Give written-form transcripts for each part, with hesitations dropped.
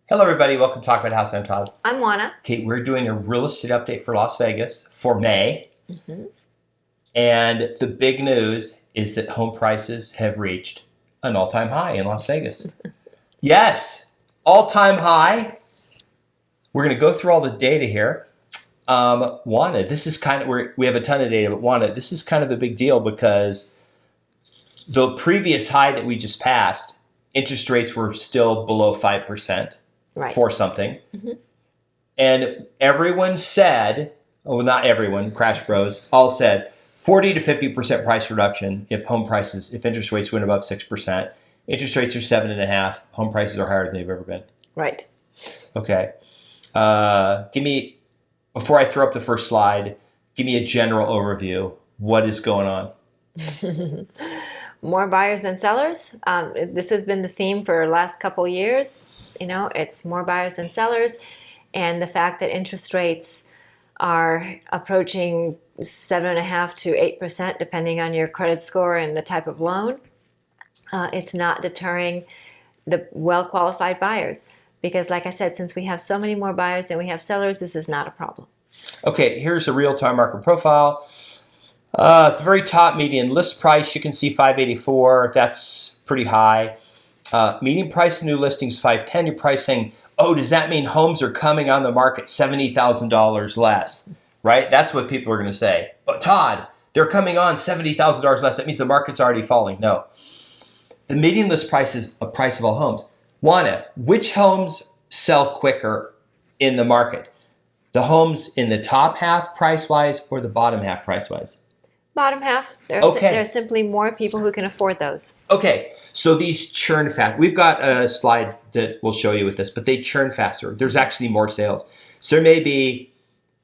Hello, everybody. Welcome to Talk About House. I'm Todd. I'm Juana. Okay, we're doing a real estate update for Las Vegas for May. Mm-hmm. And the big news is that home prices have reached an all-time high in Las Vegas. Yes, all-time high. We're going to go through all the data here. Juana, this is kind of, we have a ton of data, but Juana, this is kind of a big deal because the previous high that we just passed, interest rates were still below 5%. Right. For something. Mm-hmm. And everyone said, well, not everyone, Crash Bros, all said 40 to 50% price reduction if interest rates went above 6%. Interest rates are 7.5%. Home prices are higher than they've ever been. Right. Okay. Before I throw up the first slide, give me a general overview. What is going on? More buyers than sellers. This has been the theme for the last couple years. You know, it's more buyers than sellers. And the fact that interest rates are approaching 7.5% to 8%, depending on your credit score and the type of loan, it's not deterring the well-qualified buyers. Because like I said, since we have so many more buyers than we have sellers, this is not a problem. Okay, here's a real-time market profile. At the very top, median list price, you can see 584. That's pretty high. Median price of new listings, 510. You're probably saying, oh, does that mean homes are coming on the market $70,000 less? Right? That's what people are going to say. But Todd, they're coming on $70,000 less. That means the market's already falling. No. The median list price is a price of all homes. Juana, which homes sell quicker in the market? The homes in the top half price-wise or the bottom half price-wise? Bottom half. Okay. There's simply more people who can afford those. Okay, so these churn fast. We've got a slide that we'll show you with this, but they churn faster. There's actually more sales. So there may be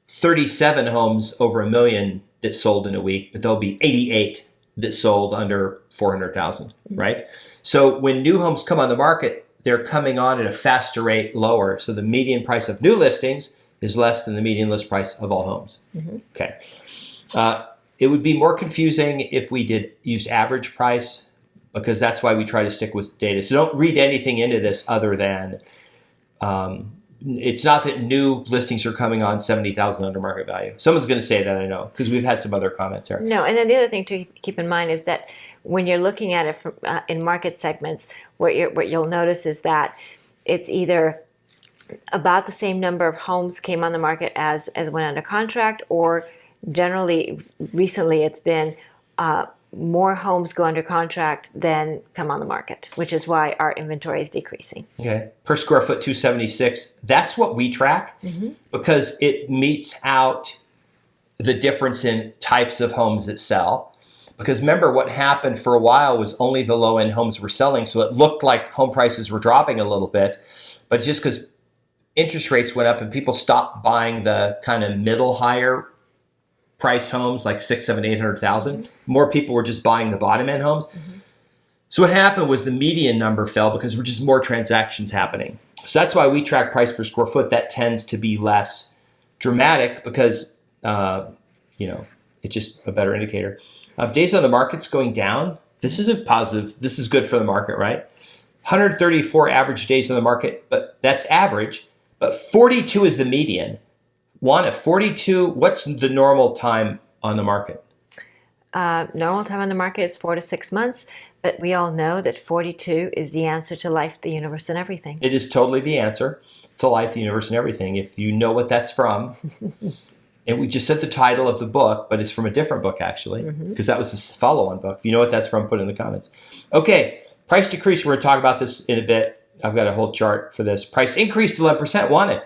37 homes over $1 million that sold in a week, but there'll be 88 that sold under 400,000, right? So when new homes come on the market, they're coming on at a faster rate, lower. So the median price of new listings is less than the median list price of all homes. Mm-hmm. Okay. It would be more confusing if we used average price, because that's why we try to stick with data. So don't read anything into this other than it's not that new listings are coming on 70,000 under market value. Someone's going to say that, I know, because we've had some other comments here. No, and then the other thing to keep in mind is that when you're looking at it from, in market segments, what you'll notice is that it's either about the same number of homes came on the market as went under contract, or generally, recently it's been more homes go under contract than come on the market, which is why our inventory is decreasing. Okay, per square foot, 276. That's what we track because it meets out the difference in types of homes that sell. Because remember, what happened for a while was only the low-end homes were selling, so it looked like home prices were dropping a little bit, but just because interest rates went up and people stopped buying the kind of middle higher price homes like 600, 700, 800,000. More people were just buying the bottom end homes. So what happened was the median number fell because there were just more transactions happening. So that's why we track price per square foot. That tends to be less dramatic because it's just a better indicator. Days on the market's going down. This isn't positive. This is good for the market, right? 134 average days on the market, but that's average. But 42 is the median. At 42, what's the normal time on the market? Normal time on the market is 4 to 6 months, but we all know that 42 is the answer to life, the universe, and everything. It is totally the answer to life, the universe, and everything. If you know what that's from, and we just said the title of the book, but it's from a different book, actually, because that was a follow-on book. If you know what that's from, put it in the comments. Okay, price decrease. We're going to talk about this in a bit. I've got a whole chart for this. Price increase to 11%. Wanted.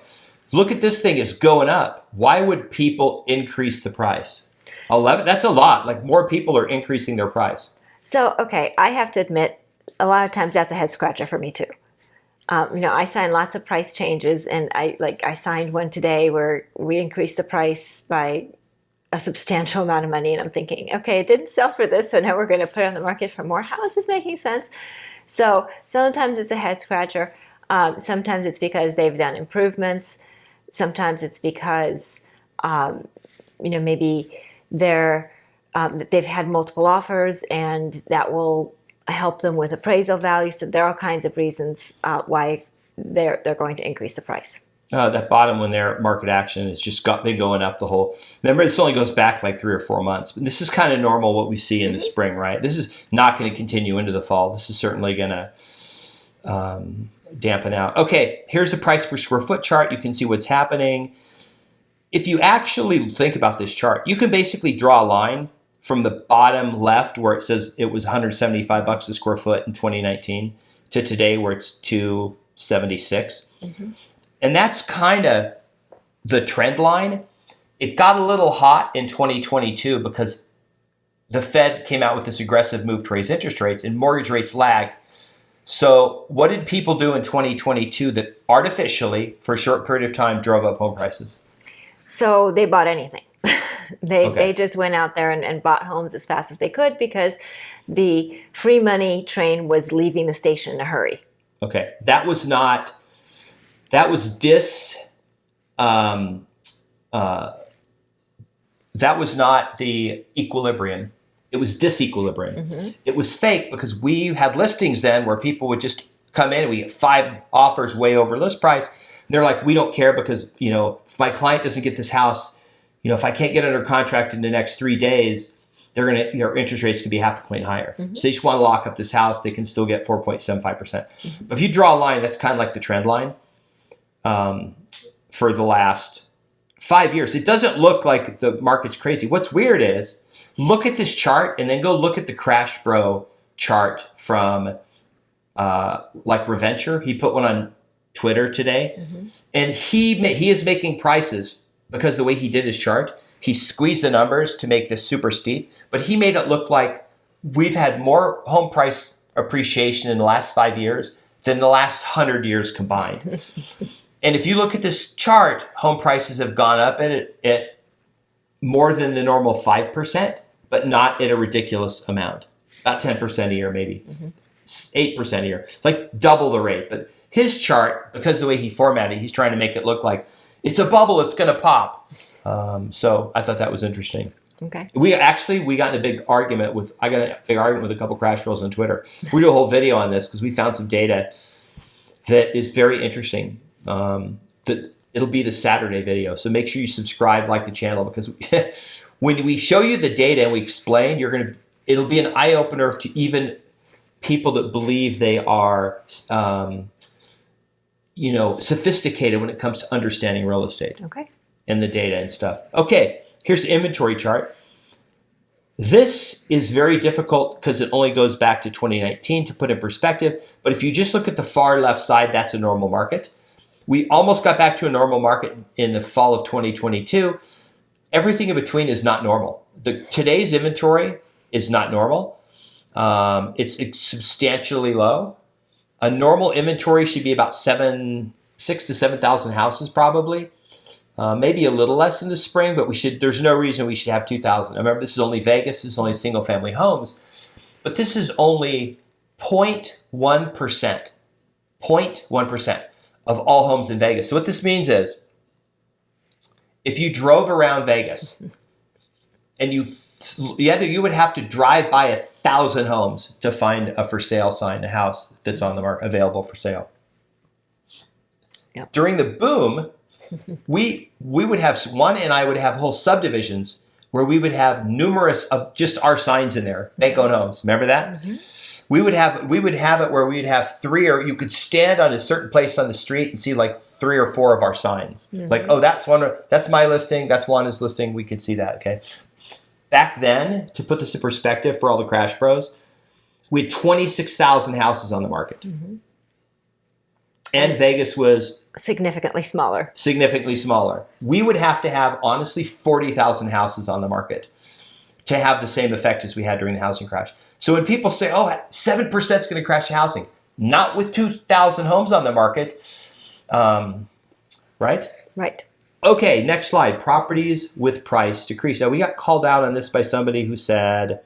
Look at this thing, it's going up. Why would people increase the price? 11, that's a lot. Like more people are increasing their price. So, okay, I have to admit, a lot of times that's a head scratcher for me too. I sign lots of price changes, and I signed one today where we increased the price by a substantial amount of money, and I'm thinking, okay, it didn't sell for this, so now we're going to put it on the market for more. How is this making sense? So sometimes it's a head scratcher. Sometimes it's because they've done improvements. Sometimes it's because, maybe they've had multiple offers and that will help them with appraisal value. So there are all kinds of reasons why they're going to increase the price. That bottom one there, market action, it's just been going up the whole. Remember, this only goes back like 3 or 4 months. But this is kind of normal what we see in the spring, right? This is not going to continue into the fall. This is certainly going to dampen out. Okay, here's the price per square foot chart. You can see what's happening. If you actually think about this chart, you can basically draw a line from the bottom left where it says it was $175 a square foot in 2019 to today where it's $276. And that's kind of the trend line. It got a little hot in 2022 because the Fed came out with this aggressive move to raise interest rates and mortgage rates lagged. So what did people do in 2022 that artificially, for a short period of time, drove up home prices? So they bought anything. They just went out there and bought homes as fast as they could because the free money train was leaving the station in a hurry. Okay, that was not the equilibrium. It was disequilibrium. It was fake because we had listings then where people would just come in and we get 5 offers way over list price. And they're like, we don't care because, if my client doesn't get this house, if I can't get under contract in the next 3 days, their interest rates could be half a point higher. So they just want to lock up this house. They can still get 4.75%. But if you draw a line, that's kind of like the trend line for the last 5 years. It doesn't look like the market's crazy. What's weird is look at this chart and then go look at the Crash Bro chart from like Reventure. He put one on Twitter today, and he is making prices because the way he did his chart, he squeezed the numbers to make this super steep, but he made it look like we've had more home price appreciation in the last 5 years than the last 100 years combined. And if you look at this chart, home prices have gone up at more than the normal 5%, but not at a ridiculous amount. About 10% a year, maybe 8% a year. It's like double the rate. But his chart, because of the way he formatted it, he's trying to make it look like it's a bubble, it's going to pop. So I thought that was interesting. Okay. We got in a big argument with a couple Crash Bros on Twitter. We do a whole video on this because we found some data that is very interesting. That it'll be the Saturday video. So make sure you subscribe, like the channel, because when we show you the data and we explain, it'll be an eye opener to even people that believe they are, sophisticated when it comes to understanding real estate. Okay. And the data and stuff. Okay, here's the inventory chart. This is very difficult because it only goes back to 2019 to put in perspective. But if you just look at the far left side, that's a normal market. We almost got back to a normal market in the fall of 2022. Everything in between is not normal. Today's inventory is not normal. It's substantially low. A normal inventory should be about 6,000 to 7,000 houses probably. Maybe a little less in the spring, but there's no reason we should have 2,000. Remember, this is only Vegas. This is only single family homes. But this is only 0.1%. 0.1% of all homes in Vegas. So what this means is if you drove around Vegas and you would have to drive by 1,000 homes to find a for sale sign, a house that's on the market available for sale. Yep. During the boom, we would have Juan and I would have whole subdivisions where we would have numerous of just our signs in there, bank-owned homes. Remember that? We would have it where we'd have 3, or you could stand on a certain place on the street and see like 3 or 4 of our signs. Like, oh, that's my listing, that's Juana's listing. We could see that. Okay. Back then, to put this in perspective for all the Crash Bros, we had 26,000 houses on the market. And Vegas was significantly smaller. We would have to have, honestly, 40,000 houses on the market to have the same effect as we had during the housing crash. So when people say, oh, 7% is going to crash housing, not with 2,000 homes on the market, right? Right. Okay, next slide. Properties with price decrease. Now, we got called out on this by somebody who said,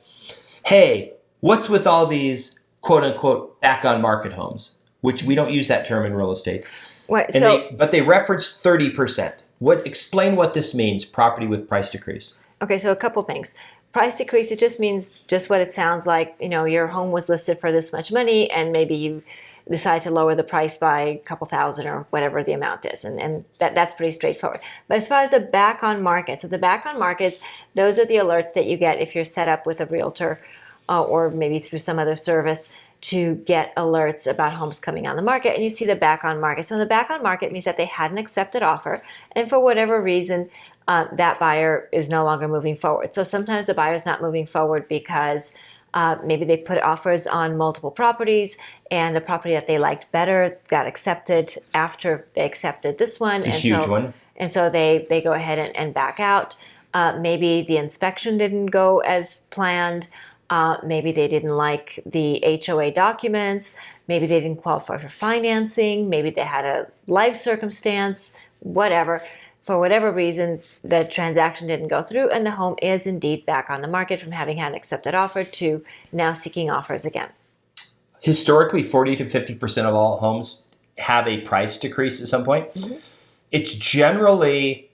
hey, what's with all these quote-unquote back-on-market homes? Which we don't use that term in real estate. What, but they reference 30%. Explain what this means, property with price decrease. Okay, so a couple things. Price decrease, it just means just what it sounds like. Your home was listed for this much money, and maybe decide to lower the price by a couple thousand or whatever the amount is. And that's pretty straightforward. But as far as the back on market, so the back on markets, those are the alerts that you get if you're set up with a realtor or maybe through some other service to get alerts about homes coming on the market, and you see the back on market. So the back on market means that they had an accepted offer, and for whatever reason, that buyer is no longer moving forward. So sometimes the buyer's not moving forward because maybe they put offers on multiple properties, and the property that they liked better got accepted after they accepted this one. It's a huge one. And so they go ahead and back out. Maybe the inspection didn't go as planned. Maybe they didn't like the HOA documents. Maybe they didn't qualify for financing. Maybe they had a life circumstance, whatever. For whatever reason, the transaction didn't go through, and the home is indeed back on the market from having had an accepted offer to now seeking offers again. Historically, 40 to 50% of all homes have a price decrease at some point. Mm-hmm. It's generally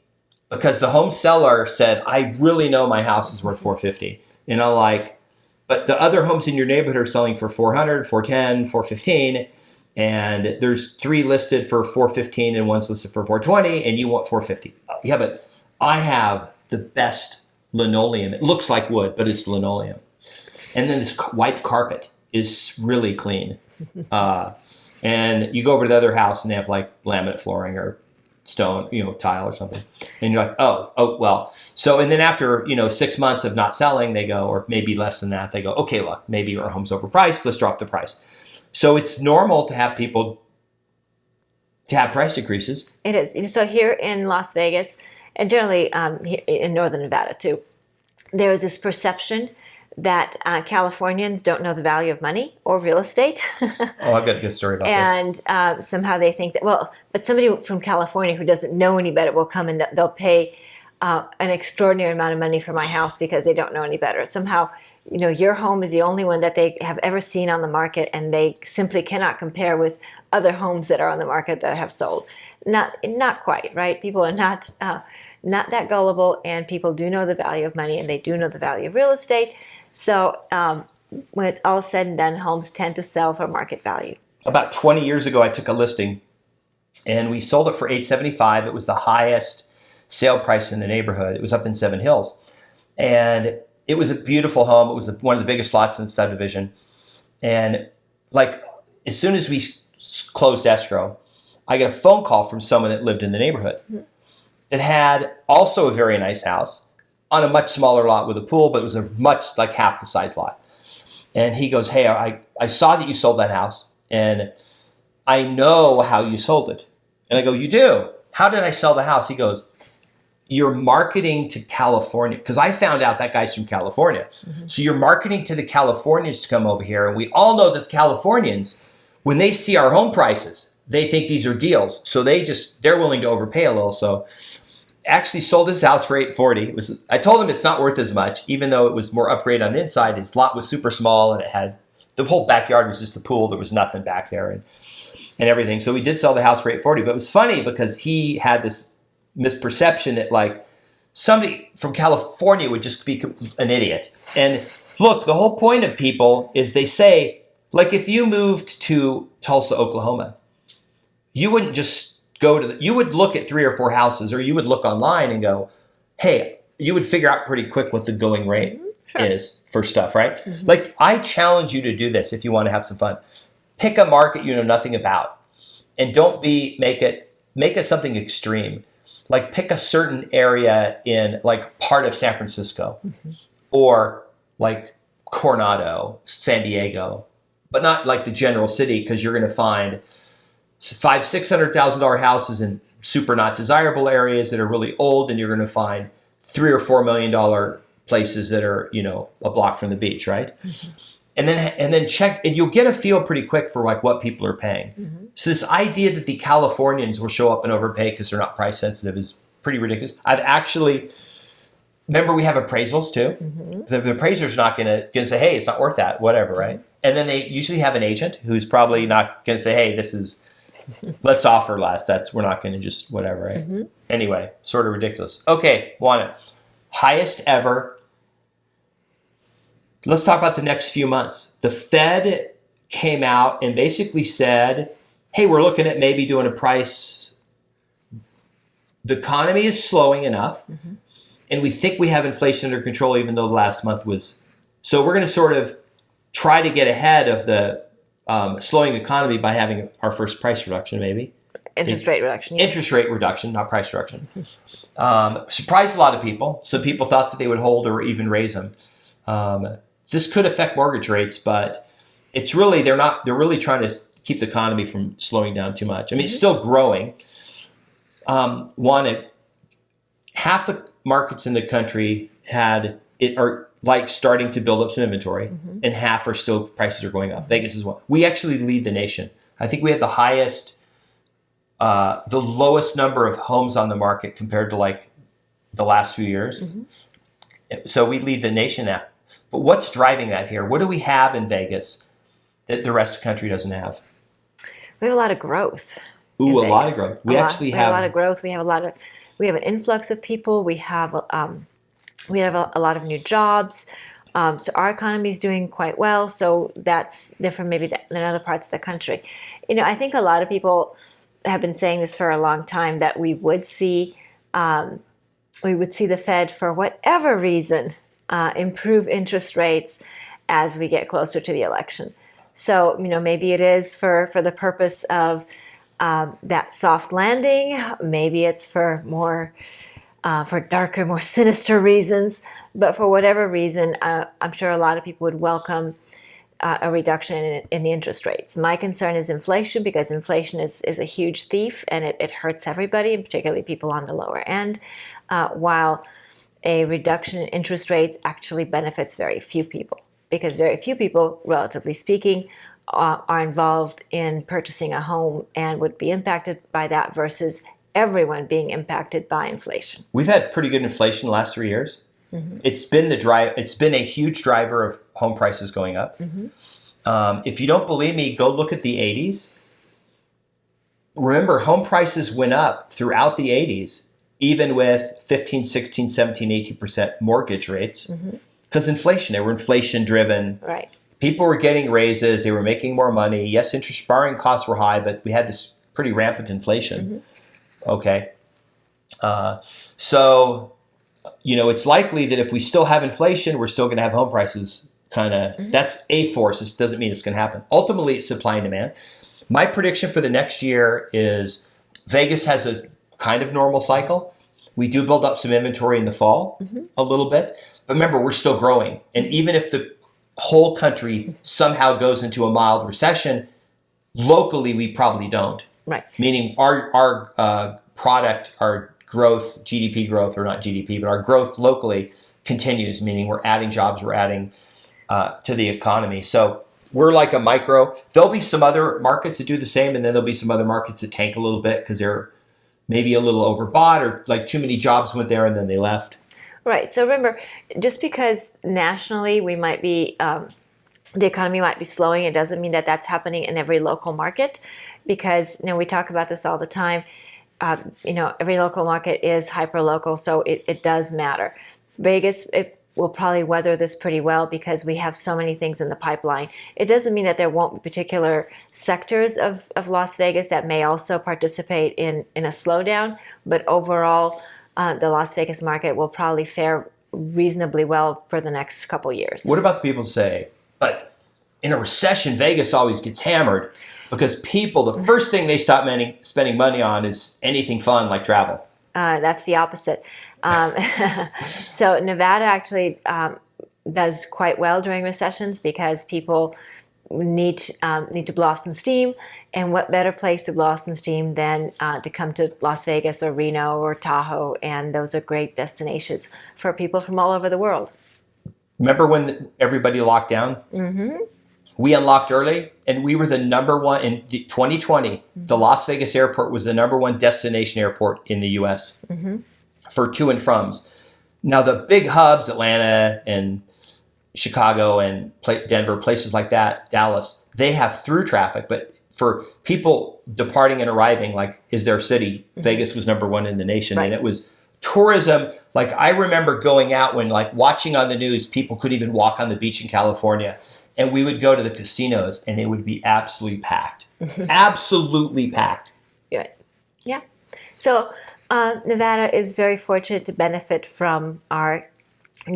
because the home seller said, I really know my house is worth $450. You know, like, but the other homes in your neighborhood are selling for $400, $410, $415, and there's 3 listed for $415 and one's listed for $420, and you want $450. Yeah, but I have the best linoleum. It looks like wood, but it's linoleum. And then this white carpet is really clean. And you go over to the other house and they have like laminate flooring or stone, tile or something. And you're like, oh, well. So, and then after, 6 months of not selling, they go, or maybe less than that, they go, okay, look, maybe our home's overpriced. Let's drop the price. So it's normal to have people to have price decreases. It is. So here in Las Vegas, and generally in Northern Nevada too, there is this perception that Californians don't know the value of money or real estate. Oh, I've got a good story about this. And somehow they think that, but somebody from California who doesn't know any better will come and they'll pay an extraordinary amount of money for my house because they don't know any better. Somehow, your home is the only one that they have ever seen on the market, and they simply cannot compare with other homes that are on the market that have sold. Not quite, right? People are not that gullible, and people do know the value of money, and they do know the value of real estate. So when it's all said and done, homes tend to sell for market value. About 20 years ago, I took a listing, and we sold it for $875. It was the highest sale price in the neighborhood. It was up in Seven Hills, and it was a beautiful home. It was one of the biggest lots in the subdivision. And like as soon as we closed escrow, I got a phone call from someone that lived in the neighborhood that had also a very nice house on a much smaller lot with a pool, but it was a much like half the size lot. And he goes, hey, I saw that you sold that house, and I know how you sold it. And I go, you do? How did I sell the house? He goes, you're marketing to California, because I found out that guy's from California. Mm-hmm. So you're marketing to the Californians to come over here. And we all know that the Californians, when they see our home prices, they think these are deals. So they're willing to overpay a little. So actually sold his house for $840. I told him it's not worth as much, even though it was more upgrade on the inside. His lot was super small, and it had the whole backyard was just the pool. There was nothing back there and everything. So we did sell the house for $840. But it was funny because he had this misperception that like somebody from California would just be an idiot. And look, the whole point of people is they say, like if you moved to Tulsa, Oklahoma, you wouldn't just you would look at 3 or 4 houses, or you would look online and go, hey, you would figure out pretty quick what the going rate is for stuff, right? Mm-hmm. Like I challenge you to do this if you want to have some fun. Pick a market you know nothing about, and don't make it something extreme. Like pick a certain area in like part of San Francisco, or like Coronado, San Diego, but not like the general city, because you're going to find $500,000-$600,000 houses in super not desirable areas that are really old, and you're going to find $3 or $4 million places that are a block from the beach, right? Mm-hmm. And then check, and you'll get a feel pretty quick for like what people are paying. Mm-hmm. So this idea that the Californians will show up and overpay because they're not price sensitive is pretty ridiculous. Remember we have appraisals too. Mm-hmm. The appraiser's not going to say, hey, it's not worth that, whatever, right? And then they usually have an agent who's probably not going to say, hey, let's offer less. We're not going to just whatever, right? Mm-hmm. Anyway, sort of ridiculous. Okay, Juana, highest ever. Let's talk about the next few months. The Fed came out and basically said, hey, we're looking at maybe doing a price. The economy is slowing enough, and we think we have inflation under control, even though the last month was. So we're going to sort of try to get ahead of the slowing economy by having our first price reduction, maybe. Interest rate reduction. Yes. Interest rate reduction, not price reduction. Surprised a lot of people. Some people thought that they would hold or even raise them. This could affect mortgage rates, but it's really, they're really trying to keep the economy from slowing down too much. I mean, it's still growing. Half the markets in the country are like starting to build up some inventory, and half are still, prices are going up. Vegas is one. We actually lead the nation. I think we have the highest, the lowest number of homes on the market compared to like the last few years. So we lead the nation now. But what's driving that here? What do we have in Vegas that the rest of the country doesn't have? We have a lot of growth. Ooh, a lot of growth. We have a lot of growth. We have an influx of people. We have a lot of new jobs. So our economy is doing quite well. So that's different maybe than other parts of the country. I think a lot of people have been saying this for a long time, that we would see the Fed, for whatever reason, improve interest rates as we get closer to the election. So, maybe it is for the purpose of that soft landing. Maybe it's for darker, more sinister reasons. But for whatever reason, I'm sure a lot of people would welcome a reduction in the interest rates. My concern is inflation, because inflation is a huge thief, and it hurts everybody, and particularly people on the lower end, while a reduction in interest rates actually benefits very few people, because very few people, relatively speaking, are involved in purchasing a home and would be impacted by that, versus everyone being impacted by inflation. We've had pretty good inflation the last 3 years. It's been a huge driver of home prices going up. If you don't believe me, go look at the 80s. Remember, home prices went up throughout the 80s, even with 15, 16, 17, 18% mortgage rates, because inflation. They were inflation driven. Right. People were getting raises. They were making more money. Yes, interest borrowing costs were high, but we had this pretty rampant inflation. Okay. So, it's likely that if we still have inflation, we're still going to have home prices that's a force. This doesn't mean it's going to happen. Ultimately, it's supply and demand. My prediction for the next year is Vegas has a kind of normal cycle. We do build up some inventory in the fall a little bit. But remember, we're still growing. And even if the whole country somehow goes into a mild recession, locally, we probably don't. Right. Meaning our product, our growth, GDP growth, or not GDP, but our growth locally continues, meaning we're adding jobs, we're adding to the economy. So we're like a micro. There'll be some other markets that do the same, and then there'll be some other markets that tank a little bit because they're maybe a little overbought, or like too many jobs went there and then they left. Right. So remember, just because nationally we might be, the economy might be slowing, it doesn't mean that that's happening in every local market, because we talk about this all the time. Every local market is hyper-local, so it does matter. Vegas, it will probably weather this pretty well because we have so many things in the pipeline. It doesn't mean that there won't be particular sectors of Las Vegas that may also participate in a slowdown, but overall, the Las Vegas market will probably fare reasonably well for the next couple years. What about the people who say, but in a recession, Vegas always gets hammered because people, the first thing they stop spending money on is anything fun like travel? That's the opposite. So Nevada actually does quite well during recessions because people need to blow off some steam. And what better place to blow off some steam than to come to Las Vegas or Reno or Tahoe? And those are great destinations for people from all over the world. Remember when everybody locked down? Mm-hmm. We unlocked early, and we were the number one in 2020. Mm-hmm. The Las Vegas airport was the number one destination airport in the U.S. Mm-hmm. for to and froms. Now, the big hubs, Atlanta and Chicago and Denver, places like that, Dallas, they have through traffic. But for people departing and arriving, like is their city, mm-hmm. Vegas was number one in the nation. Right. And it was tourism. Like I remember going out when like watching on the news, people couldn't even walk on the beach in California. and we would go to the casinos and it would be absolutely packed. Absolutely packed. Good. Yeah. So Nevada is very fortunate to benefit from our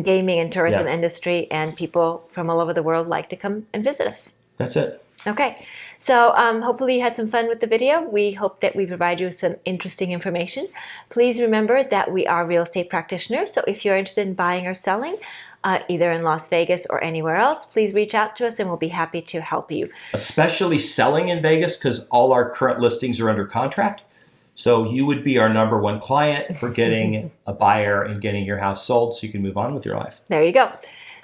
gaming and tourism industry, and people from all over the world like to come and visit us. That's it. Okay. So hopefully you had some fun with the video. We hope that we provide you with some interesting information. Please remember that we are real estate practitioners. So if you're interested in buying or selling, either in Las Vegas or anywhere else, please reach out to us and we'll be happy to help you. Especially selling in Vegas, because all our current listings are under contract. So you would be our number one client for getting a buyer and getting your house sold so you can move on with your life. There you go.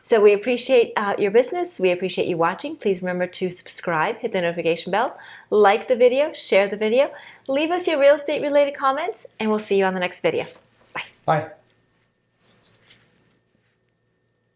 So we appreciate your business. We appreciate you watching. Please remember to subscribe, hit the notification bell, like the video, share the video, leave us your real estate related comments, and we'll see you on the next video. Bye. Bye.